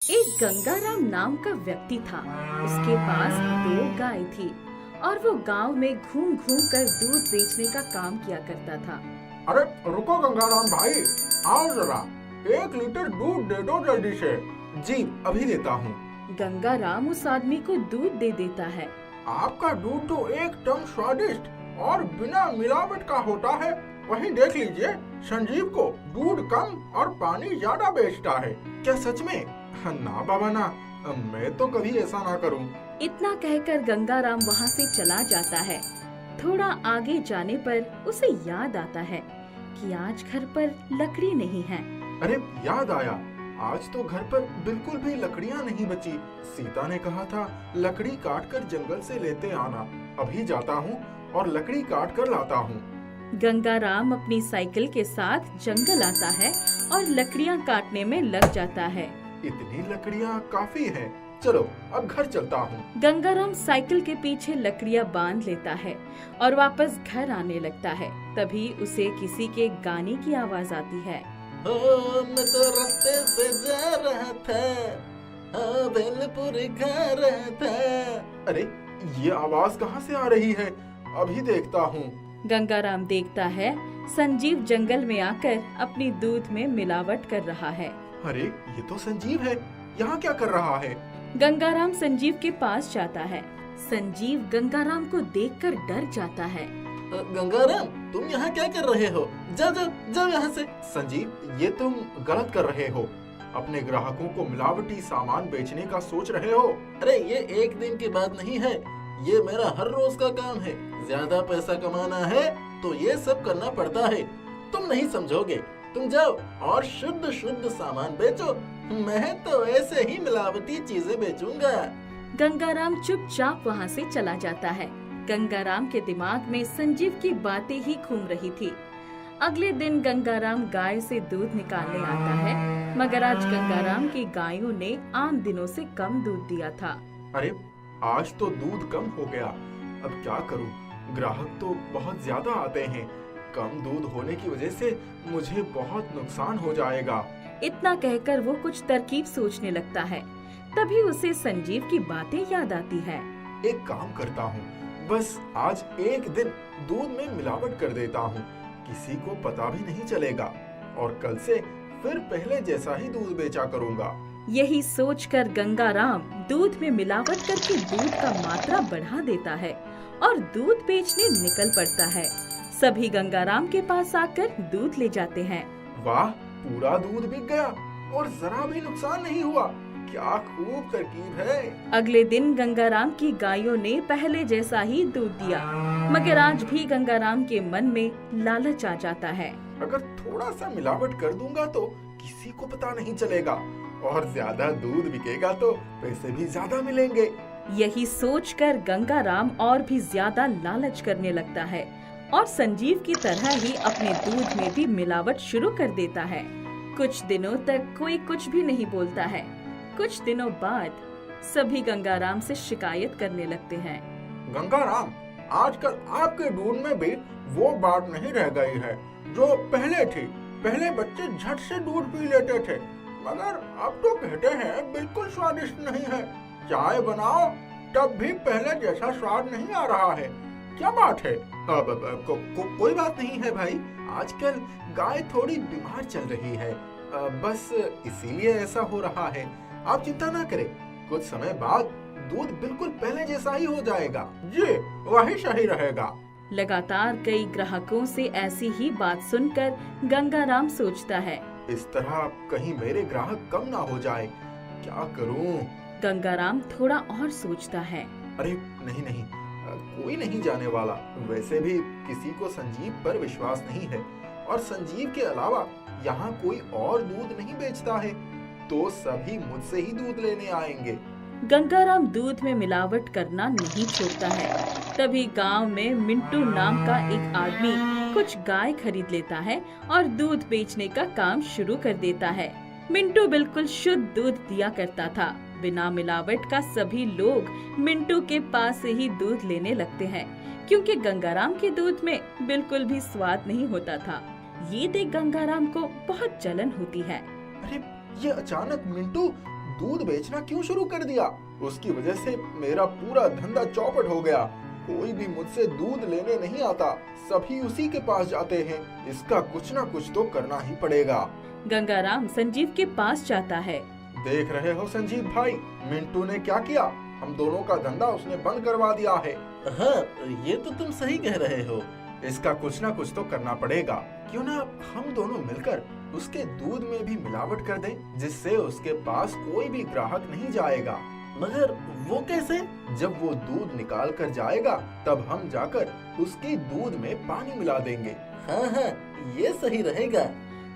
एक गंगाराम नाम का व्यक्ति था। उसके पास दो गाय थी और वो गांव में घूम घूम कर दूध बेचने का काम किया करता था। अरे रुको गंगाराम भाई, आओ जरा, 1 लीटर दूध दे दो जल्दी से। जी अभी देता हूँ। गंगाराम उस आदमी को दूध दे देता है। आपका दूध तो एकदम स्वादिष्ट और बिना मिलावट का होता है। वहीं देख लीजिए, संजीव को दूध कम और पानी ज्यादा बेचता है। क्या सच में? ना बाबा ना, मैं तो कभी ऐसा ना करूं। इतना कहकर गंगाराम वहाँ से चला जाता है। थोड़ा आगे जाने पर उसे याद आता है कि आज घर पर लकड़ी नहीं है। अरे याद आया, आज तो घर पर बिल्कुल भी लकड़ियाँ नहीं बची। सीता ने कहा था लकड़ी काट कर जंगल से लेते आना। अभी जाता हूँ और लकड़ी काट कर लाता हूँ। गंगाराम अपनी साइकिल के साथ जंगल आता है और लकड़ियाँ काटने में लग जाता है। इतनी लकड़ियाँ काफी हैं। चलो अब घर चलता हूँ। गंगाराम साइकिल के पीछे लकड़ियाँ बांध लेता है और वापस घर आने लगता है। तभी उसे किसी के गाने की आवाज आती है। मैं तो रास्ते से जा रहा था, भेलपुर जा रहा था। अरे ये आवाज कहाँ से आ रही है? अभी देखता हूँ। गंगाराम देखता है संजीव जंगल में आकर अपनी दूध में मिलावट कर रहा है। अरे ये तो संजीव है, यहाँ क्या कर रहा है? गंगाराम संजीव के पास जाता है। संजीव गंगाराम को देखकर डर जाता है। गंगाराम, तुम यहाँ क्या कर रहे हो? जाओ जाओ जाओ यहाँ से। संजीव, ये तुम गलत कर रहे हो। अपने ग्राहकों को मिलावटी सामान बेचने का सोच रहे हो। अरे ये एक दिन की बात नहीं है, ये मेरा हर रोज का काम है। ज्यादा पैसा कमाना है तो ये सब करना पड़ता है। तुम नहीं समझोगे। तुम जाओ और शुद्ध शुद्ध सामान बेचो। मैं तो ऐसे ही मिलावटी चीजें बेचूंगा। गंगाराम चुपचाप वहाँ से चला जाता है। गंगाराम के दिमाग में संजीव की बातें ही घूम रही थी। अगले दिन गंगाराम गाय से दूध निकालने आता है, मगर आज गंगाराम की गायों ने आम दिनों से कम दूध दिया था। अरे आज तो दूध कम हो गया। अब क्या करूं? ग्राहक तो बहुत ज्यादा आते हैं। कम दूध होने की वजह से मुझे बहुत नुकसान हो जाएगा। इतना कहकर वो कुछ तरकीब सोचने लगता है। तभी उसे संजीव की बातें याद आती है। एक काम करता हूँ, बस आज एक दिन दूध में मिलावट कर देता हूँ। किसी को पता भी नहीं चलेगा और कल से फिर पहले जैसा ही दूध बेचा करूँगा। यही सोचकर गंगाराम दूध में मिलावट करके दूध का मात्रा बढ़ा देता है और दूध बेचने निकल पड़ता है। सभी गंगाराम के पास आकर दूध ले जाते हैं। वाह, पूरा दूध बिक गया और जरा भी नुकसान नहीं हुआ। क्या खूब तरकीब है। अगले दिन गंगाराम की गायों ने पहले जैसा ही दूध दिया, मगर आज भी गंगाराम के मन में लालच आ जाता है। अगर थोड़ा सा मिलावट कर दूंगा तो किसी को पता नहीं चलेगा और ज्यादा दूध बिकेगा तो पैसे भी ज्यादा मिलेंगे। यही सोचकर गंगाराम और भी ज्यादा लालच करने लगता है और संजीव की तरह ही अपने दूध में भी मिलावट शुरू कर देता है। कुछ दिनों तक कोई कुछ भी नहीं बोलता है। कुछ दिनों बाद सभी गंगाराम से शिकायत करने लगते हैं। गंगाराम, आजकल आपके दूध में भी वो बात नहीं रह गई है जो पहले थी। पहले बच्चे झट से दूध पी लेते थे, मगर अब तो कहते हैं बिल्कुल स्वादिष्ट नहीं है। चाय बनाओ तब भी पहले जैसा स्वाद नहीं आ रहा है। क्या बात है? कोई बात नहीं है भाई, आजकल गाय थोड़ी बीमार चल रही है, बस इसीलिए ऐसा हो रहा है। आप चिंता ना करें, कुछ समय बाद दूध बिल्कुल पहले जैसा ही हो जाएगा। जी वही सही रहेगा। लगातार कई ग्राहकों से ऐसी ही बात सुनकर गंगाराम सोचता है, इस तरह कहीं मेरे ग्राहक कम ना हो जाए। क्या करूं? गंगाराम थोड़ा और सोचता है। अरे नहीं नहीं, कोई नहीं जाने वाला। वैसे भी किसी को संजीव पर विश्वास नहीं है और संजीव के अलावा यहाँ कोई और दूध नहीं बेचता है, तो सभी मुझसे ही दूध लेने आएंगे। गंगाराम दूध में मिलावट करना नहीं छोड़ता है। तभी गांव में मिंटू नाम का एक आदमी कुछ गाय खरीद लेता है और दूध बेचने का काम शुरू कर देता है। मिंटू बिल्कुल शुद्ध दूध दिया करता था। बिना मिलावट का सभी लोग मिंटू के पास से ही दूध लेने लगते हैं, क्योंकि गंगाराम के दूध में बिल्कुल भी स्वाद नहीं होता था। ये देख गंगाराम को बहुत जलन होती है। अरे ये अचानक मिंटू दूध बेचना क्यों शुरू कर दिया? उसकी वजह से मेरा पूरा धंधा चौपट हो गया। कोई भी मुझसे दूध लेने नहीं आता, सभी उसी के पास जाते हैं। इसका कुछ ना कुछ तो करना ही पड़ेगा। गंगाराम संजीव के पास जाता है। देख रहे हो संजीव भाई, मिंटू ने क्या किया? हम दोनों का धंधा उसने बंद करवा दिया है। हाँ, ये तो तुम सही कह रहे हो। इसका कुछ ना कुछ तो करना पड़ेगा। क्यों ना हम दोनों मिलकर उसके दूध में भी मिलावट कर दें, जिससे उसके पास कोई भी ग्राहक नहीं जाएगा। मगर वो कैसे? जब वो दूध निकाल कर जाएगा, तब हम जाकर उसके दूध में पानी मिला देंगे। हाँ हाँ, ये सही रहेगा।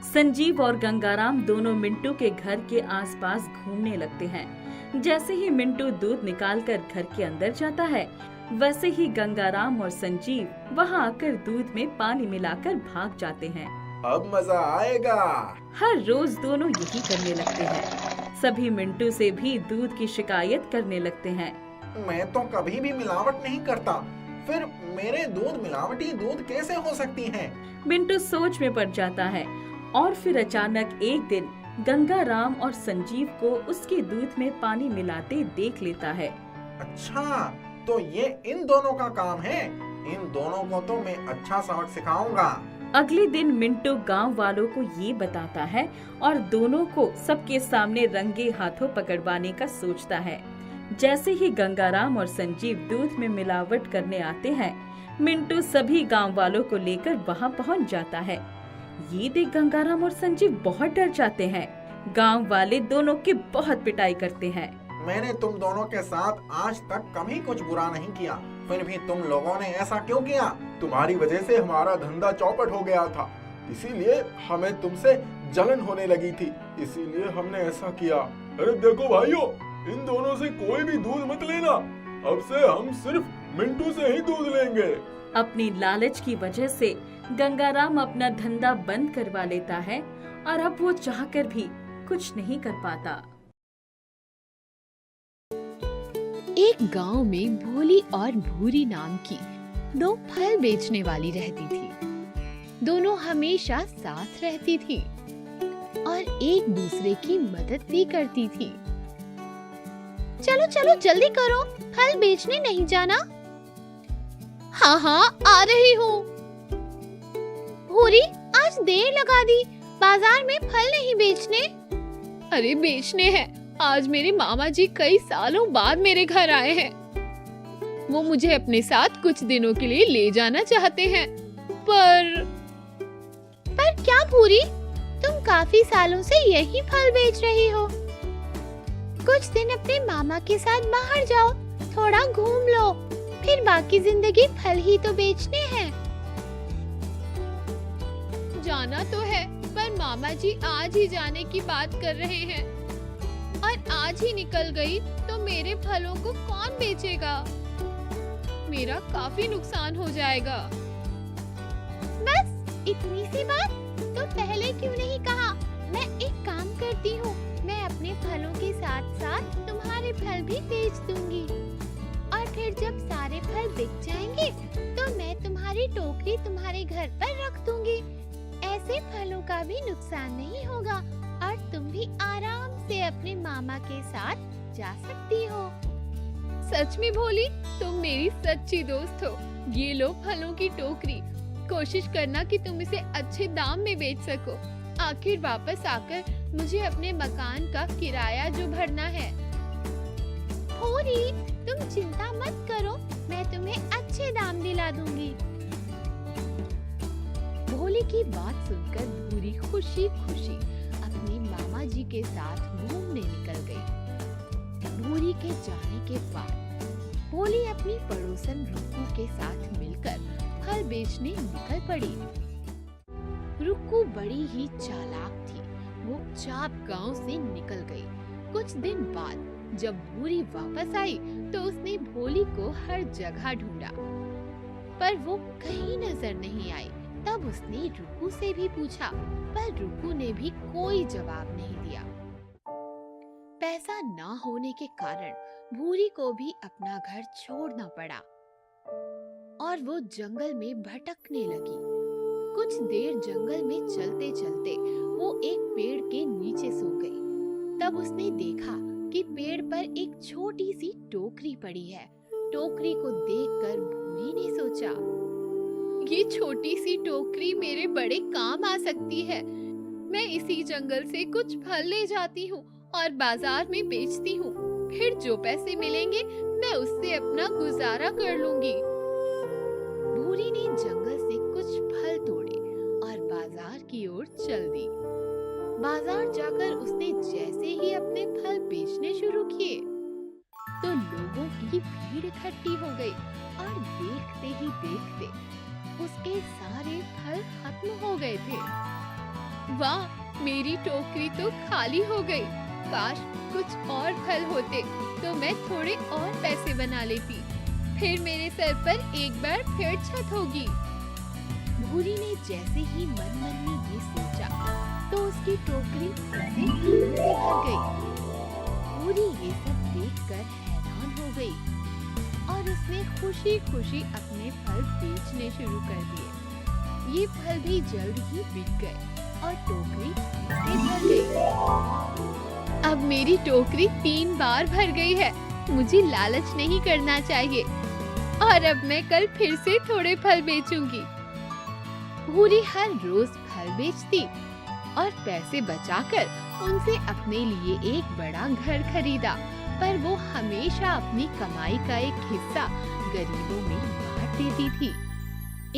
संजीव और गंगाराम दोनों मिंटू के घर के आसपास घूमने लगते हैं। जैसे ही मिंटू दूध निकालकर घर के अंदर जाता है, वैसे ही गंगाराम और संजीव वहां आकर दूध में पानी मिलाकर भाग जाते हैं। अब मजा आएगा। हर रोज दोनों यही करने लगते हैं। सभी मिंटू से भी दूध की शिकायत करने लगते हैं। मैं तो कभी भी मिलावट नहीं करता, फिर मेरे दूध मिलावटी दूध कैसे हो सकती है? मिंटू सोच में पड़ जाता है और फिर अचानक एक दिन गंगाराम और संजीव को उसके दूध में पानी मिलाते देख लेता है। अच्छा, तो ये इन दोनों का काम है। इन दोनों को तो मैं अच्छा सबक सिखाऊंगा। अगले दिन मिंटू गांव वालों को ये बताता है और दोनों को सबके सामने रंगे हाथों पकड़वाने का सोचता है। जैसे ही गंगाराम और संजीव दूध में मिलावट करने आते हैं, मिंटू सभी गांव वालों को लेकर वहां पहुंच जाता है। ये देख गंगाराम और संजीव बहुत डर जाते हैं। गांव वाले दोनों की बहुत पिटाई करते हैं। मैंने तुम दोनों के साथ आज तक कभी कुछ बुरा नहीं किया, फिर भी तुम लोगों ने ऐसा क्यों किया? तुम्हारी वजह से हमारा धंधा चौपट हो गया था, इसीलिए हमें तुमसे जलन होने लगी थी, इसीलिए हमने ऐसा किया। अरे देखो भाइयों, इन दोनों से कोई भी दूध मत लेना। अब से हम सिर्फ मिंटू से ही दूध लेंगे। अपनी लालच की वजह से गंगाराम अपना धंधा बंद करवा लेता है और अब वो चाहकर भी कुछ नहीं कर पाता। एक गांव में भोली और भूरी नाम की दो फल बेचने वाली रहती थी। दोनों हमेशा साथ रहती थी और एक दूसरे की मदद भी करती थी। चलो चलो जल्दी करो, फल बेचने नहीं जाना? हाँ हाँ, आ रही हूँ। भूरी, आज देर लगा दी, बाजार में फल नहीं बेचने? अरे बेचने हैं। आज मेरे मामा जी कई सालों बाद मेरे घर आए हैं। वो मुझे अपने साथ कुछ दिनों के लिए ले जाना चाहते हैं। पर क्या भूरी, तुम काफी सालों से यही फल बेच रही हो। कुछ दिन अपने मामा के साथ बाहर जाओ, थोड़ा घूम लो, फिर बाकी जिंदगी फल ही तो बेचने हैं। जाना तो है, पर मामा जी आज ही जाने की बात कर रहे हैं और आज ही निकल गई तो मेरे फलों को कौन बेचेगा? मेरा काफी नुकसान हो जाएगा। बस इतनी सी बात, तो पहले क्यों नहीं कहा? मैं एक काम करती हूँ, मैं अपने फलों के साथ साथ तुम्हारे फल भी बेच दूंगी और फिर जब सारे फल बिक जाएंगे तो मैं तुम्हारी टोकरी तुम्हारे घर पर रख दूंगी। ऐसे फलों का भी नुकसान नहीं होगा और तुम भी आराम से अपने मामा के साथ जा सकती हो। सच में भोली, तुम मेरी सच्ची दोस्त हो। ये लो फलों की टोकरी, कोशिश करना कि तुम इसे अच्छे दाम में बेच सको। आखिर वापस आकर मुझे अपने मकान का किराया जो भरना है। भोली, तुम चिंता मत करो, मैं तुम्हें अच्छे दाम दिला दूंगी। भोली की बात सुनकर भूरी खुशी खुशी अपने मामा जी के साथ घूमने निकल गई। भूरी के जाने के बाद भोली अपनी पड़ोसन रुक्कू के साथ मिलकर फल बेचने निकल पड़ी। रुक्कू बड़ी ही चालाक थी। वो चाप गांव से निकल गई। कुछ दिन बाद जब भूरी वापस आई तो उसने भोली को हर जगह ढूंढा, पर वो कहीं नजर नहीं आई। तब उसने रुक्कू से भी पूछा, पर रुक्कू ने भी कोई जवाब नहीं दिया। पैसा ना होने के कारण भूरी को भी अपना घर छोड़ना पड़ा और वो जंगल में भटकने लगी। कुछ देर जंगल में चलते चलते वो एक पेड़ के नीचे सो गई। तब उसने देखा टोकरी पड़ी है। टोकरी को देखकर भूरी ने सोचा, ये छोटी सी टोकरी मेरे बड़े काम आ सकती है। मैं इसी जंगल से कुछ फल ले जाती हूँ और बाजार में बेचती हूँ। फिर जो पैसे मिलेंगे मैं उससे अपना गुजारा कर लूंगी। भूरी ने जंगल से कुछ फल तोड़े और बाजार की ओर चल दी। बाजार जाकर उसने जैसे ही अपने फल बेचने शुरू किए तो लोगों की भीड़ इकट्ठी हो गई और देखते ही देखते उसके सारे फल खत्म हो गए थे। वाह, मेरी टोकरी तो खाली हो गई। काश कुछ और फल होते तो मैं थोड़े और पैसे बना लेती। फिर मेरे सर पर एक बार फिर छत होगी। भूरी ने जैसे ही मन में ये सोचा तो उसकी टोकरी से भर गई। भूरी ये सब देखकर हैरान हो गई और उसने खुशी खुशी अपने फल बेचने शुरू कर दिए। ये फल भी जल्द ही बिक गए और टोकरी से भर गई। अब मेरी टोकरी 3 बार भर गई है। मुझे लालच नहीं करना चाहिए और अब मैं कल फिर से थोड़े फल बेचूंगी। भूरी हर रोज फल बेचती और पैसे बचाकर उनसे अपने लिए एक बड़ा घर खरीदा, पर वो हमेशा अपनी कमाई का एक हिस्सा गरीबों में बांट देती थी।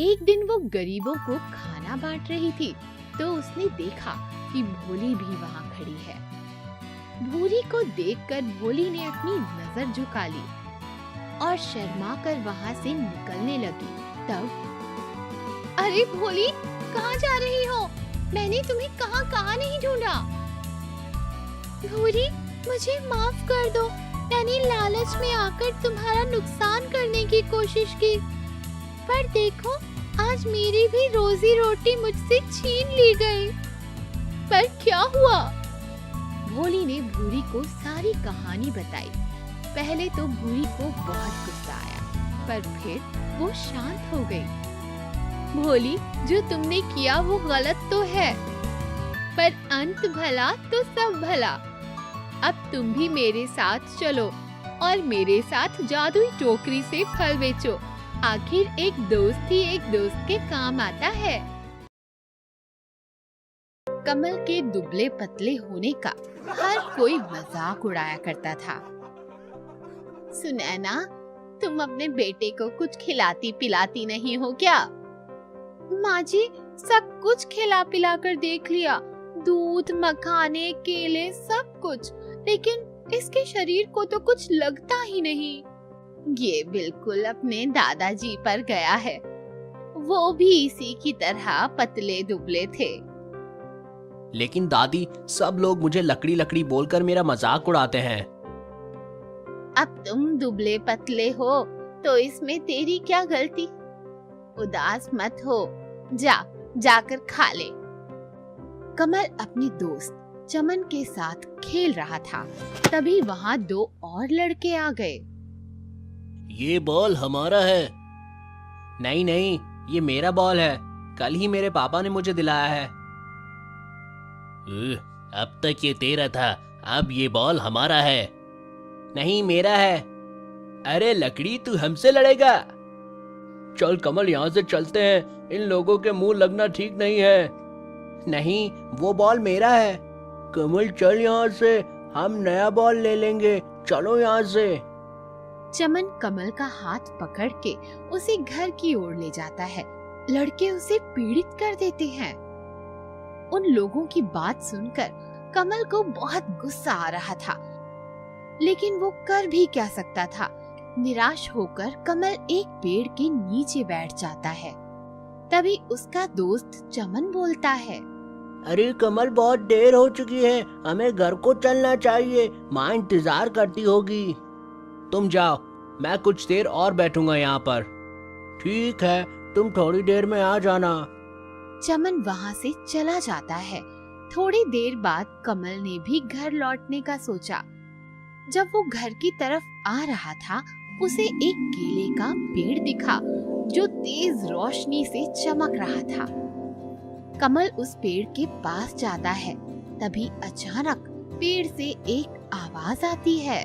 एक दिन वो गरीबों को खाना बांट रही थी तो उसने देखा कि भोली भी वहाँ खड़ी है। भूरी को देखकर भोली ने अपनी नजर झुका ली और शर्मा कर वहाँ से निकलने लगी। तब, अरे भोली, कहाँ जा रही हो? मैंने तुम्हें कहाँ नहीं ढूंढा। भूरी, मुझे माफ कर दो। मैंने लालच में आकर तुम्हारा नुकसान करने की कोशिश की, पर देखो आज मेरी भी रोजी रोटी मुझसे छीन ली गई। पर क्या हुआ? भोली ने भूरी को सारी कहानी बताई। पहले तो भूरी को बहुत गुस्सा आया, पर फिर वो शांत हो गई। भोली, जो तुमने किया वो गलत तो है, पर अंत भला तो सब भला। अब तुम भी मेरे साथ चलो और मेरे साथ जादुई टोकरी से फल बेचो। आखिर एक दोस्त ही एक दोस्त के काम आता है। कमल के दुबले पतले होने का हर कोई मजाक उड़ाया करता था। सुनैना, तुम अपने बेटे को कुछ खिलाती पिलाती नहीं हो क्या? माँ जी, सब कुछ खिला पिला कर देख लिया, दूध, मखाने, केले, सब कुछ, लेकिन इसके शरीर को तो कुछ लगता ही नहीं। ये बिल्कुल अपने दादाजी पर गया है। वो भी इसी की तरह पतले दुबले थे। लेकिन दादी, सब लोग मुझे लकड़ी लकड़ी बोलकर मेरा मजाक उड़ाते हैं। अब तुम दुबले पतले हो तो इसमें तेरी क्या गलती? उदास मत हो, जाकर खा ले। कमल अपने दोस्त चमन के साथ खेल रहा था। तभी वहाँ 2 और लड़के आ गए। ये बॉल हमारा है। नहीं नहीं, ये मेरा बॉल है। कल ही मेरे पापा ने मुझे दिलाया है। अब तक ये तेरा था, अब ये बॉल हमारा है। नहीं, मेरा है। अरे लकड़ी, तू हमसे लड़ेगा? चल कमल, यहाँ से चलते हैं। इन लोगों के मुंह लगना ठीक नहीं है। नहीं, वो बॉल मेरा है। कमल चल यहाँ से, हम नया बॉल ले लेंगे। चलो यहाँ से। चमन कमल का हाथ पकड़ के उसे घर की ओर ले जाता है। लड़के उसे पीड़ित कर देते हैं। उन लोगों की बात सुनकर कमल को बहुत गुस्सा आ रहा था, लेकिन वो कर भी क्या सकता था। निराश होकर कमल एक पेड़ के नीचे बैठ जाता है। तभी उसका दोस्त चमन बोलता है, अरे कमल, बहुत देर हो चुकी है, हमें घर को चलना चाहिए। माँ इंतजार करती होगी। तुम जाओ, मैं कुछ देर और बैठूंगा यहाँ पर। ठीक है, तुम थोड़ी देर में आ जाना। चमन वहाँ से चला जाता है। थोड़ी देर बाद कमल ने भी घर लौटने का सोचा। जब वो घर की तरफ आ रहा था, उसे एक केले का पेड़ दिखा जो तेज रोशनी से चमक रहा था। कमल उस पेड़ के पास जाता है। तभी अचानक पेड़ से एक आवाज आती है।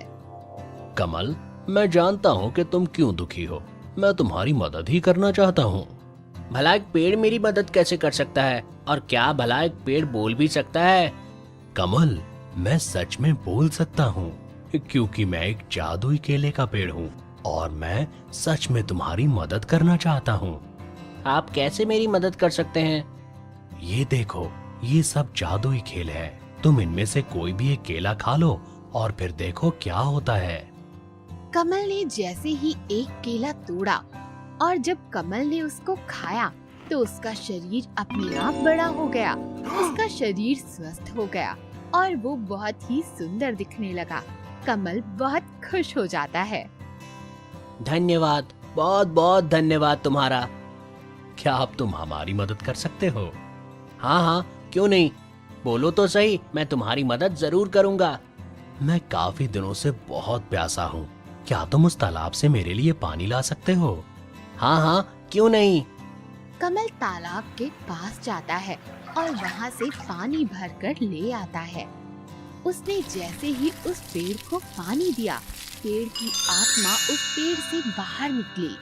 कमल, मैं जानता हूँ कि तुम क्यों दुखी हो। मैं तुम्हारी मदद ही करना चाहता हूँ। भला एक पेड़ मेरी मदद कैसे कर सकता है? और क्या भला एक पेड़ बोल भी सकता है? कमल, मैं सच में बोल सकता हूँ, क्योंकि मैं एक जादुई केले का पेड़ हूँ और मैं सच में तुम्हारी मदद करना चाहता हूँ। आप कैसे मेरी मदद कर सकते हैं? ये देखो, ये सब जादुई खेल है। तुम इनमें से कोई भी एक केला खा लो और फिर देखो क्या होता है। कमल ने जैसे ही एक केला तोड़ा और जब कमल ने उसको खाया तो उसका शरीर अपने आप बड़ा हो गया। उसका शरीर स्वस्थ हो गया और वो बहुत ही सुंदर दिखने लगा। कमल बहुत खुश हो जाता है। धन्यवाद, बहुत बहुत धन्यवाद तुम्हारा। क्या अब तुम हमारी मदद कर सकते हो? हाँ हाँ, क्यों नहीं, बोलो तो सही, मैं तुम्हारी मदद जरूर करूँगा। मैं काफी दिनों से बहुत प्यासा हूँ। क्या तुम उस तालाब से मेरे लिए पानी ला सकते हो? हाँ हाँ, क्यों नहीं। कमल तालाब के पास जाता है और वहाँ से पानी भरकर ले आता है। उसने जैसे ही उस पेड़ को पानी दिया, पेड़ की आत्मा उस पेड़ से बाहर निकली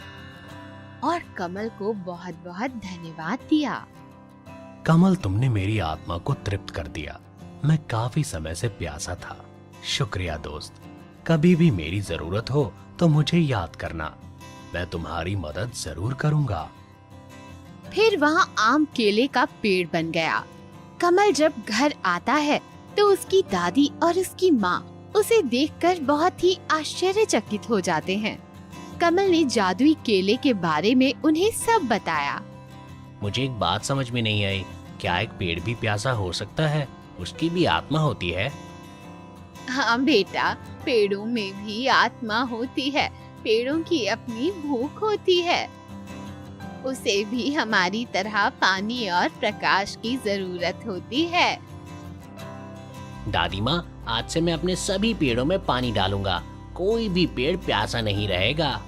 और कमल को बहुत बहुत धन्यवाद दिया। कमल, तुमने मेरी आत्मा को तृप्त कर दिया। मैं काफी समय से प्यासा था। शुक्रिया दोस्त। कभी भी मेरी जरूरत हो तो मुझे याद करना। मैं तुम्हारी मदद जरूर करूंगा। फिर वहाँ आम केले का पेड़ बन गया। कमल जब घर आता है तो उसकी दादी और उसकी माँ उसे देखकर बहुत ही आश्चर्यचकित हो जाते हैं। कमल ने जादुई केले के बारे में उन्हें सब बताया। मुझे एक बात समझ में नहीं आई, क्या एक पेड़ भी प्यासा हो सकता है? उसकी भी आत्मा होती है? हाँ बेटा, पेड़ों में भी आत्मा होती है। पेड़ों की अपनी भूख होती है। उसे भी हमारी तरह पानी और प्रकाश की जरूरत होती है। दादी माँ, आज से मैं अपने सभी पेड़ों में पानी डालूंगा। कोई भी पेड़ प्यासा नहीं रहेगा।